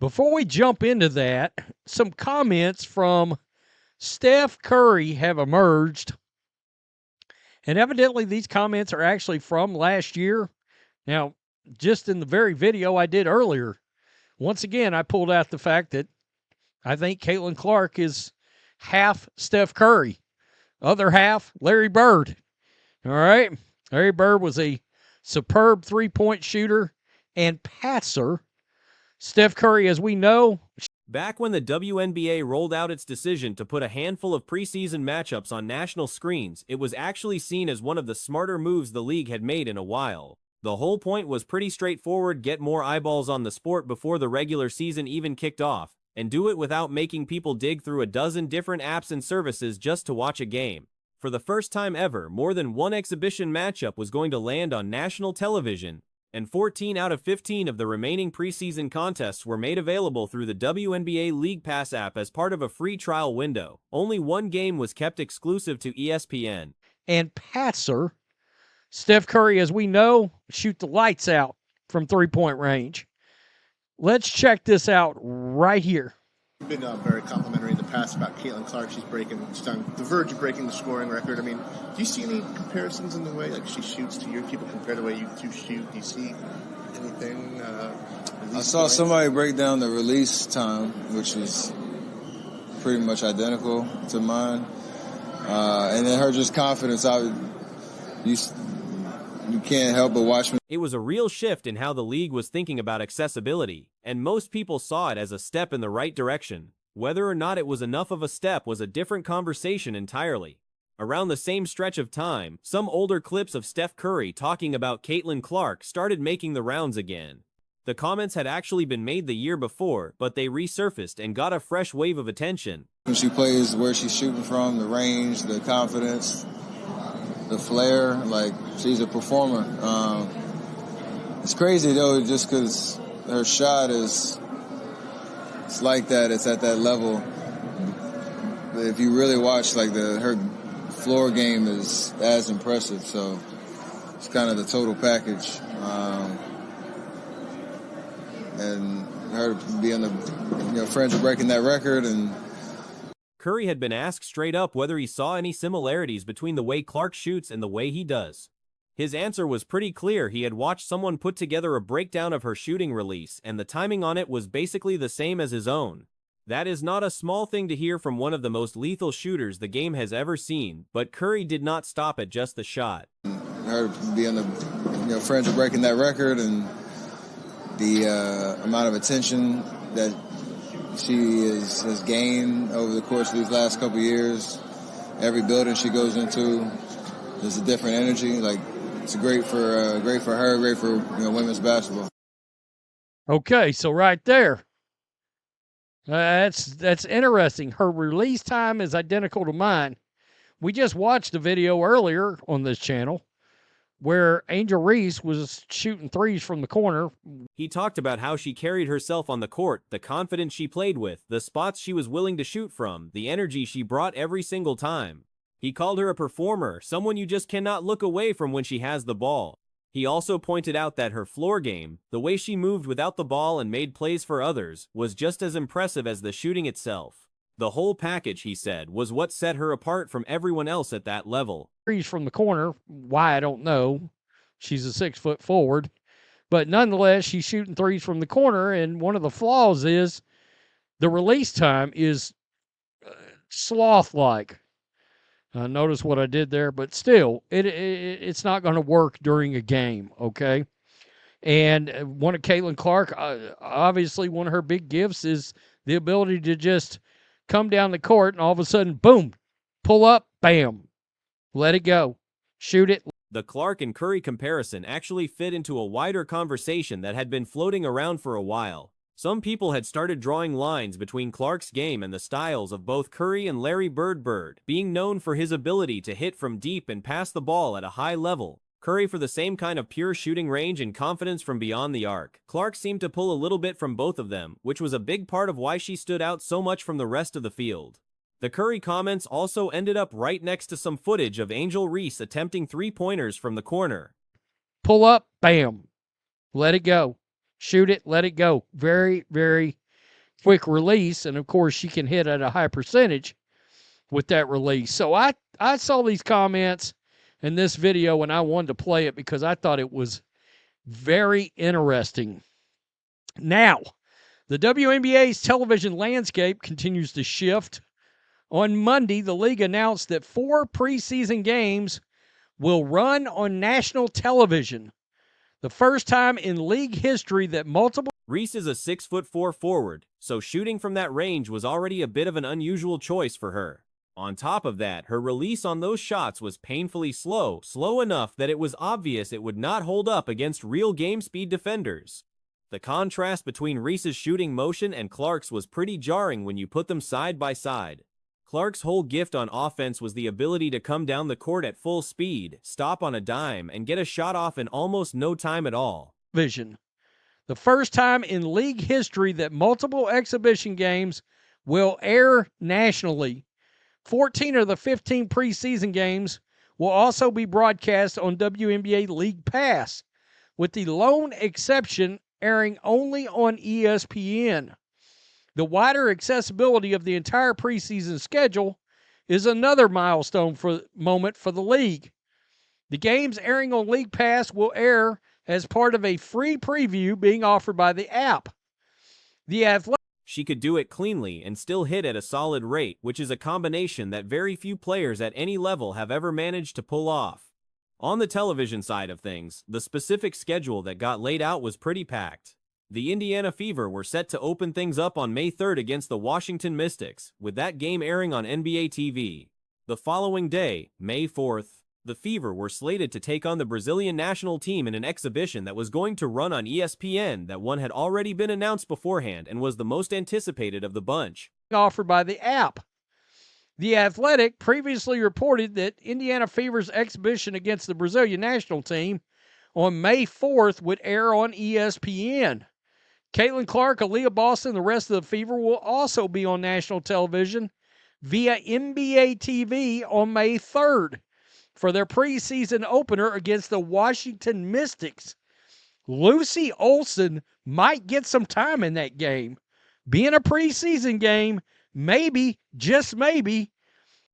Before we jump into that, some comments from Steph Curry have emerged. And evidently, these comments are actually from last year. Now, just in the very video I did earlier, once again, I pulled out the fact that I think Caitlin Clark is half Steph Curry, other half Larry Bird. All right. Larry Bird was a superb three-point shooter and passer. Steph Curry, as we know. Back when the WNBA rolled out its decision to put a handful of preseason matchups on national screens, it was actually seen as one of the smarter moves the league had made in a while. The whole point was pretty straightforward: get more eyeballs on the sport before the regular season even kicked off, and do it without making people dig through a dozen different apps and services just to watch a game. For the first time ever, more than one exhibition matchup was going to land on national television, and 14 out of 15 of the remaining preseason contests were made available through the WNBA League Pass app as part of a free trial window. Only one game was kept exclusive to ESPN. And passer, Steph Curry, as we know, shoot the lights out from three-point range. Let's check this out right here. You've been very complimentary in the past about Caitlin Clark. She's on the verge of breaking the scoring record. I mean, do you see any comparisons in the way like she shoots to your people compared to the way you two shoot? Do you see anything? I saw somebody break down the release time, which was pretty much identical to mine, and then her just confidence. You can't help but watch me. It was a real shift in how the league was thinking about accessibility, and most people saw it as a step in the right direction. Whether or not it was enough of a step was a different conversation entirely. Around the same stretch of time, some older clips of Steph Curry talking about Caitlin Clark started making the rounds again. The comments had actually been made the year before, but they resurfaced and got a fresh wave of attention. When she plays, where she's shooting from, the range, the confidence, the flair, like she's a performer. It's crazy though, just because her shot it's like that. It's at that level. But if you really watch, like her floor game is as impressive. So it's kind of the total package. And her being the friends of breaking that record. And Curry had been asked straight up whether he saw any similarities between the way Clark shoots and the way he does. His answer was pretty clear. He had watched someone put together a breakdown of her shooting release, and the timing on it was basically the same as his own. That is not a small thing to hear from one of the most lethal shooters the game has ever seen, but Curry did not stop at just the shot. Her being the friends of breaking that record, and the amount of attention that she has gained over the course of these last couple of years. Every building she goes into, there's a different energy. Like, it's great for her, great for women's basketball. Okay, so right there, that's interesting. Her release time is identical to mine. We just watched a video earlier on this channel where Angel Reese was shooting threes from the corner. He talked about how she carried herself on the court, the confidence she played with, the spots she was willing to shoot from, the energy she brought every single time. He called her a performer, someone you just cannot look away from when she has the ball. He also pointed out that her floor game, the way she moved without the ball and made plays for others, was just as impressive as the shooting itself. The whole package, he said, was what set her apart from everyone else at that level. Threes from the corner, why I don't know. She's a 6-foot forward. But nonetheless, she's shooting threes from the corner, and one of the flaws is the release time is sloth-like. Notice what I did there, but still, it's not going to work during a game, okay? And one of Caitlin Clark, obviously one of her big gifts is the ability to just come down the court and all of a sudden, boom, pull up, bam, let it go, shoot it. The Clark and Curry comparison actually fit into a wider conversation that had been floating around for a while. Some people had started drawing lines between Clark's game and the styles of both Curry and Larry Bird, being known for his ability to hit from deep and pass the ball at a high level. Curry for the same kind of pure shooting range and confidence from beyond the arc. Clark seemed to pull a little bit from both of them, which was a big part of why she stood out so much from the rest of the field. The Curry comments also ended up right next to some footage of Angel Reese attempting three-pointers from the corner. Pull up, bam, let it go. Shoot it, let it go. Very, very quick release, and of course she can hit at a high percentage with that release. So I saw these comments in this video, and I wanted to play it because I thought it was very interesting. Now, the WNBA's television landscape continues to shift. On Monday, the league announced that 4 preseason games will run on national television. The first time in league history that multiple... Reese is a 6'4" forward, so shooting from that range was already a bit of an unusual choice for her. On top of that, her release on those shots was painfully slow enough that it was obvious it would not hold up against real game speed defenders. The contrast between Reese's shooting motion and Clark's was pretty jarring when you put them side by side. Clark's whole gift on offense was the ability to come down the court at full speed, stop on a dime, and get a shot off in almost no time at all. Vision. The first time in league history that multiple exhibition games will air nationally. 14 of the 15 preseason games will also be broadcast on WNBA League Pass, with the lone exception airing only on ESPN. The wider accessibility of the entire preseason schedule is another milestone moment for the league. The games airing on League Pass will air as part of a free preview being offered by the app. The Athletic... She could do it cleanly and still hit at a solid rate, which is a combination that very few players at any level have ever managed to pull off. On the television side of things, the specific schedule that got laid out was pretty packed. The Indiana Fever were set to open things up on May 3rd against the Washington Mystics, with that game airing on NBA TV. The following day, May 4th, the Fever were slated to take on the Brazilian national team in an exhibition that was going to run on ESPN. That one had already been announced beforehand and was the most anticipated of the bunch. Offered by the app. The Athletic previously reported that Indiana Fever's exhibition against the Brazilian national team on May 4th would air on ESPN. Caitlin Clark, Aaliyah Boston, and the rest of the Fever will also be on national television via NBA TV on May 3rd. For their preseason opener against the Washington Mystics. Lucy Olson might get some time in that game. Being a preseason game, maybe, just maybe.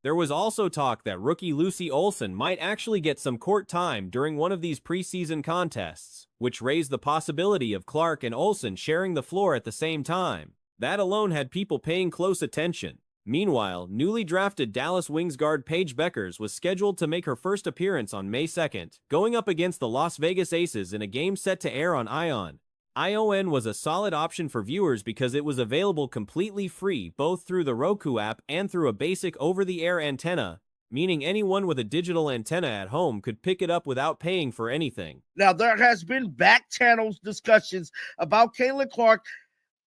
There was also talk that rookie Lucy Olson might actually get some court time during one of these preseason contests, which raised the possibility of Clark and Olson sharing the floor at the same time. That alone had people paying close attention. Meanwhile, newly drafted Dallas Wings guard Paige Beckers was scheduled to make her first appearance on May 2nd, going up against the Las Vegas Aces in a game set to air on ION. ION was a solid option for viewers because it was available completely free both through the Roku app and through a basic over-the-air antenna, meaning anyone with a digital antenna at home could pick it up without paying for anything. Now, there has been back channels discussions about Caitlin Clark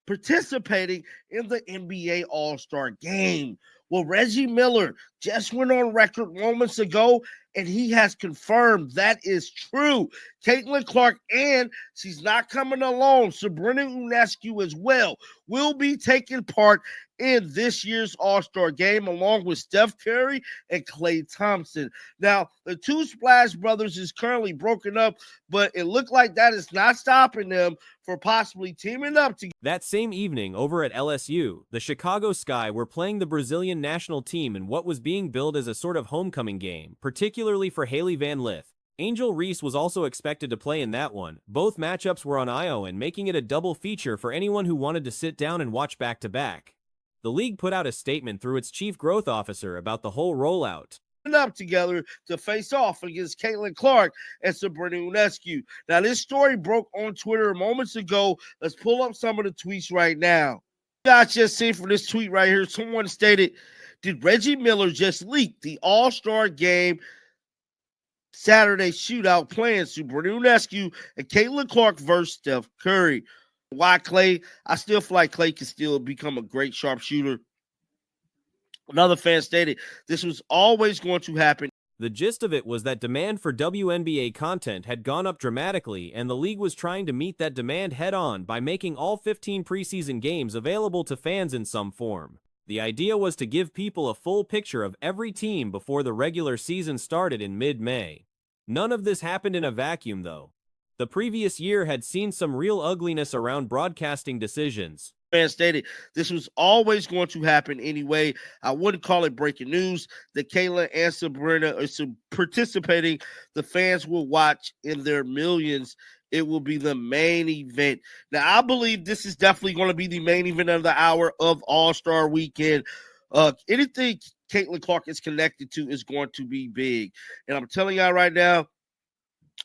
participating in the NBA All-Star Game. Well, Reggie Miller just went on record moments ago, and he has confirmed that is true. Caitlin Clark, and she's not coming alone, Sabrina Ionescu as well, will be taking part in this year's All-Star Game along with Steph Curry and Klay Thompson. Now, the two Splash Brothers is currently broken up, but it looked like that is not stopping them for possibly teaming up together. That same evening over at LSU, the Chicago Sky were playing the Brazilian national team in what was being billed as a sort of homecoming game, particularly for Haley Van Lith. Angel Reese was also expected to play in that one. Both matchups were on ION, making it a double feature for anyone who wanted to sit down and watch back-to-back. The league put out a statement through its chief growth officer about the whole rollout. Up together to face off against Caitlin Clark and Sabrina Ionescu. Now, this story broke on Twitter moments ago. Let's pull up some of the tweets right now. You guys just seen from this tweet right here, someone stated, did Reggie Miller just leak the All-Star Game Saturday shootout playing Sabrina Ionescu and Caitlin Clark versus Steph Curry? Why Klay? I still feel like Klay can still become a great sharpshooter. Another fan stated, this was always going to happen. The gist of it was that demand for WNBA content had gone up dramatically, and the league was trying to meet that demand head-on by making all 15 preseason games available to fans in some form. The idea was to give people a full picture of every team before the regular season started in mid-May. None of this happened in a vacuum, though. The previous year had seen some real ugliness around broadcasting decisions. fan stated this was always going to happen anyway. I wouldn't call it breaking news that Kayla and Sabrina are participating. The fans will watch in their millions. It will be the main event. Now, I believe this is definitely going to be the main event of the hour of All-Star Weekend. Anything Caitlin Clark is connected to is going to be big. And I'm telling y'all right now,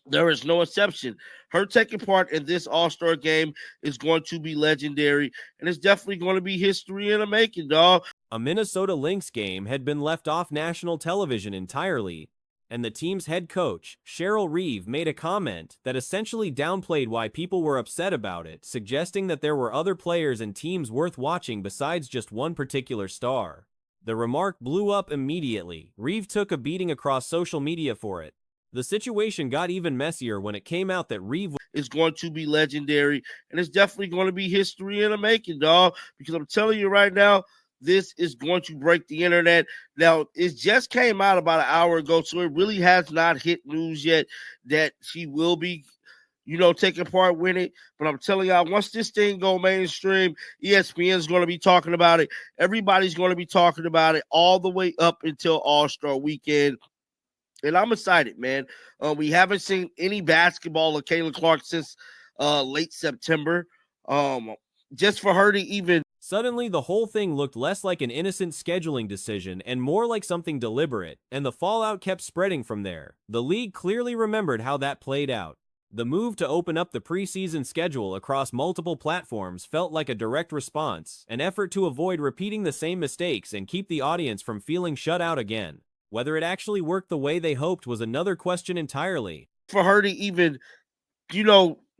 there is no exception. Her taking part in this All-Star game is going to be legendary, and it's definitely going to be history in the making, dog. A Minnesota Lynx game had been left off national television entirely, and the team's head coach, Cheryl Reeve, made a comment that essentially downplayed why people were upset about it, suggesting that there were other players and teams worth watching besides just one particular star. The remark blew up immediately. Reeve took a beating across social media for it. The situation got even messier when it came out that Reeve is going to be legendary, and it's definitely going to be history in the making, dog, because I'm telling you right now, this is going to break the internet. Now, it just came out about an hour ago, so it really has not hit news yet that she will be, taking part with it. But I'm telling y'all, once this thing go mainstream, ESPN is going to be talking about it. Everybody's going to be talking about it all the way up until All-Star Weekend. And I'm excited, man. We haven't seen any basketball of Kayla Clark since late September. Just for her to even... Suddenly, the whole thing looked less like an innocent scheduling decision and more like something deliberate, and the fallout kept spreading from there. The league clearly remembered how that played out. The move to open up the preseason schedule across multiple platforms felt like a direct response, an effort to avoid repeating the same mistakes and keep the audience from feeling shut out again. Whether it actually worked the way they hoped was another question entirely. For her to even,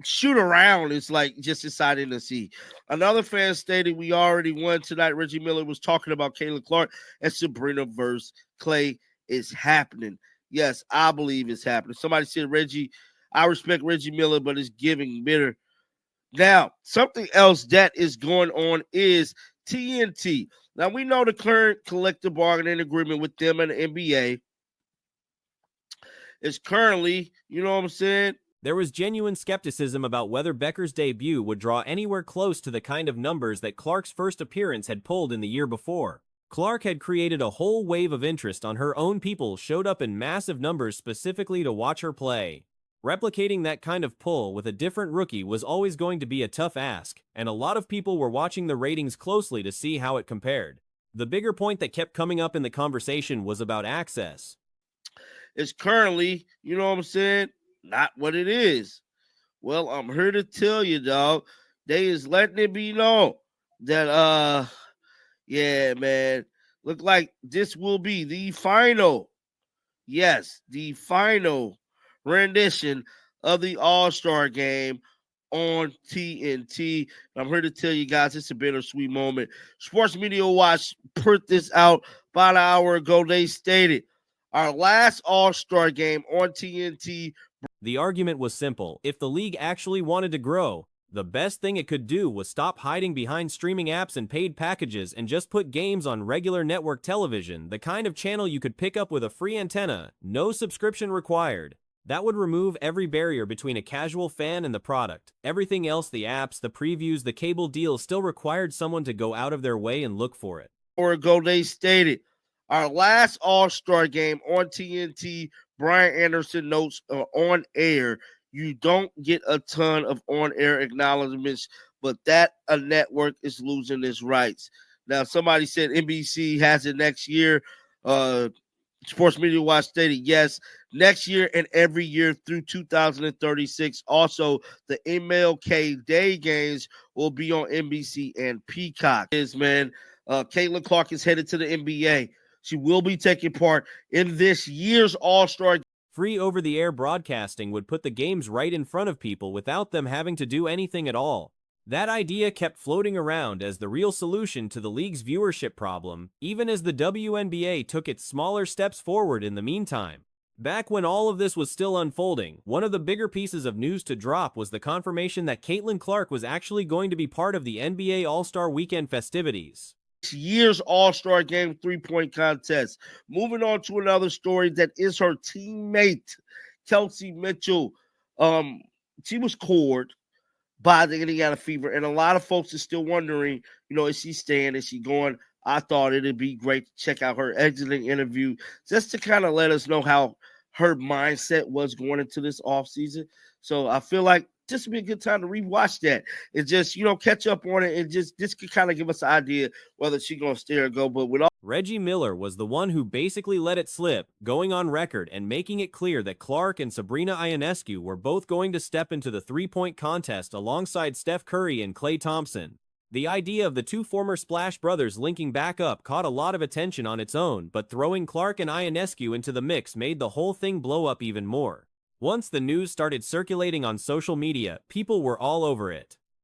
shoot around is like just exciting to see. Another fan stated, we already won tonight. Reggie Miller was talking about Kayla Clark and Sabrina versus Clay is happening. Yes, I believe it's happening. Somebody said, Reggie, I respect Reggie Miller, but it's giving bitter. Now, something else that is going on is TNT. Now, we know the current collective bargaining agreement with them and the NBA is currently, There was genuine skepticism about whether Becker's debut would draw anywhere close to the kind of numbers that Clark's first appearance had pulled in the year before. Clark had created a whole wave of interest on her own. People showed up in massive numbers specifically to watch her play. Replicating that kind of pull with a different rookie was always going to be a tough ask, and a lot of people were watching the ratings closely to see how it compared. The bigger point that kept coming up in the conversation was about access. It's currently, not what it is. Well, I'm here to tell you, dog, they is letting it be known that, yeah, man, look like this will be the final rendition of the All-Star game on TNT. I'm here to tell you guys it's a bittersweet moment. Sports Media Watch put this out about an hour ago. They stated, our last All-Star game on TNT. The argument was simple. If the league actually wanted to grow, the best thing it could do was stop hiding behind streaming apps and paid packages and just put games on regular network television, the kind of channel you could pick up with a free antenna, no subscription required. That would remove every barrier between a casual fan and the product. Everything else, the apps, the previews, the cable deal, still required someone to go out of their way and look for it. Or ago, they stated, our last All-Star game on TNT, Brian Anderson notes on air, you don't get a ton of on-air acknowledgments, but that a network is losing its rights. Now, somebody said NBC has it next year. Sports Media Watch stated, yes, next year and every year through 2036. Also, the MLK Day games will be on NBC and Peacock. Caitlin Clark is headed to the NBA. She will be taking part in this year's All-Star. Free over-the-air broadcasting would put the games right in front of people without them having to do anything at all. That idea kept floating around as the real solution to the league's viewership problem, even as the WNBA took its smaller steps forward in the meantime. Back when all of this was still unfolding, one of the bigger pieces of news to drop was the confirmation that Caitlin Clark was actually going to be part of the NBA All-Star Weekend festivities. Year's All-Star Game three-point contest. Moving on to another story that is her teammate, Kelsey Mitchell. She was cored by the Indiana Fever. And a lot of folks are still wondering, is she staying? Is she going? I thought it'd be great to check out her exiting interview just to kind of let us know how her mindset was going into this offseason. So I feel like this would be a good time to rewatch that and just, catch up on it, and just this could kind of give us an idea whether she's going to stay or go. But with all Reggie Miller was the one who basically let it slip, going on record and making it clear that Clark and Sabrina Ionescu were both going to step into the three-point contest alongside Steph Curry and Klay Thompson. The idea of the two former Splash brothers linking back up caught a lot of attention on its own, but throwing Clark and Ionescu into the mix made the whole thing blow up even more. Once the news started circulating on social media, people were all over it.